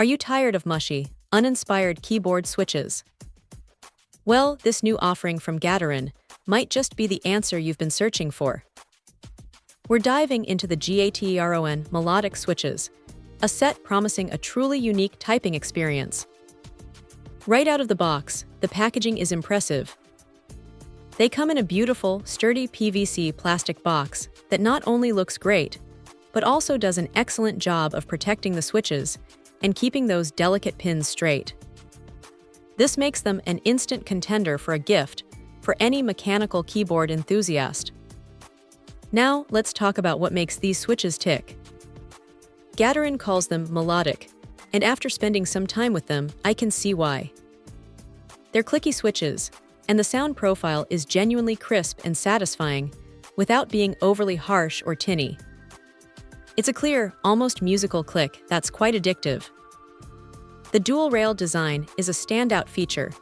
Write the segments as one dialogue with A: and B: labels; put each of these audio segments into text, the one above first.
A: Are you tired of mushy, uninspired keyboard switches? Well, this new offering from GATERON might just be the answer you've been searching for. We're diving into the GATERON Melodic switches, a set promising a truly unique typing experience. Right out of the box, the packaging is impressive. They come in a beautiful, sturdy PVC plastic box that not only looks great, but also does an excellent job of protecting the switches and keeping those delicate pins straight. This makes them an instant contender for a gift for any mechanical keyboard enthusiast. Now, let's talk about what makes these switches tick. GATERON calls them melodic, and after spending some time with them, I can see why. They're clicky switches, and the sound profile is genuinely crisp and satisfying without being overly harsh or tinny. It's a clear, almost musical click that's quite addictive. The dual-rail design is a standout feature,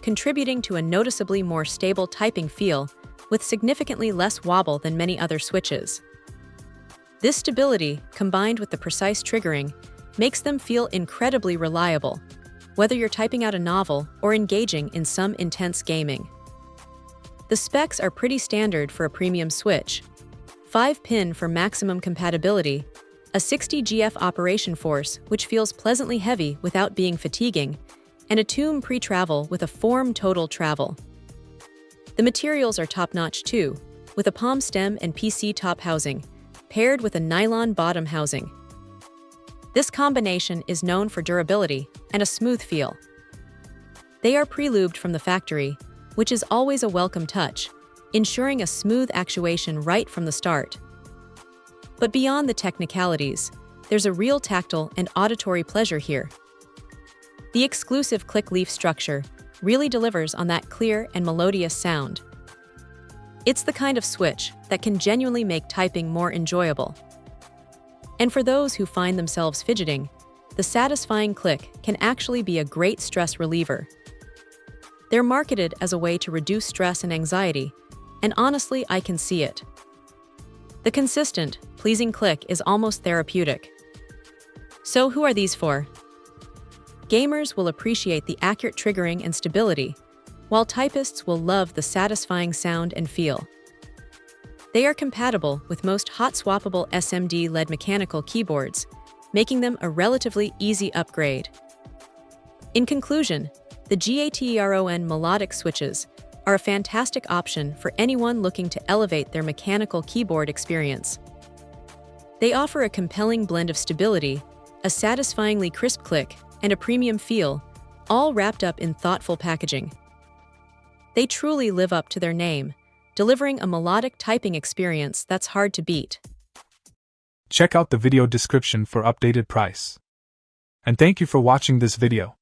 A: contributing to a noticeably more stable typing feel with significantly less wobble than many other switches. This stability, combined with the precise triggering, makes them feel incredibly reliable, whether you're typing out a novel or engaging in some intense gaming. The specs are pretty standard for a premium switch: 5-pin for maximum compatibility, a 60 GF operation force which feels pleasantly heavy without being fatiguing, and a tomb pre-travel with a form total travel. The materials are top-notch too, with a palm stem and PC top housing, paired with a nylon bottom housing. This combination is known for durability and a smooth feel. They are pre-lubed from the factory, which is always a welcome touch, ensuring a smooth actuation right from the start. But beyond the technicalities, there's a real tactile and auditory pleasure here. The exclusive click leaf structure really delivers on that clear and melodious sound. It's the kind of switch that can genuinely make typing more enjoyable. And for those who find themselves fidgeting, the satisfying click can actually be a great stress reliever. They're marketed as a way to reduce stress and anxiety, and honestly, I can see it. The consistent, pleasing click is almost therapeutic. So who are these for? Gamers will appreciate the accurate triggering and stability, while typists will love the satisfying sound and feel. They are compatible with most hot-swappable SMD-led mechanical keyboards, making them a relatively easy upgrade. In conclusion, the GATERON Melodic switches are a fantastic option for anyone looking to elevate their mechanical keyboard experience. They offer a compelling blend of stability, a satisfyingly crisp click, and a premium feel, all wrapped up in thoughtful packaging. They truly live up to their name, delivering a melodic typing experience that's hard to beat.
B: Check out the video description for updated price. And thank you for watching this video.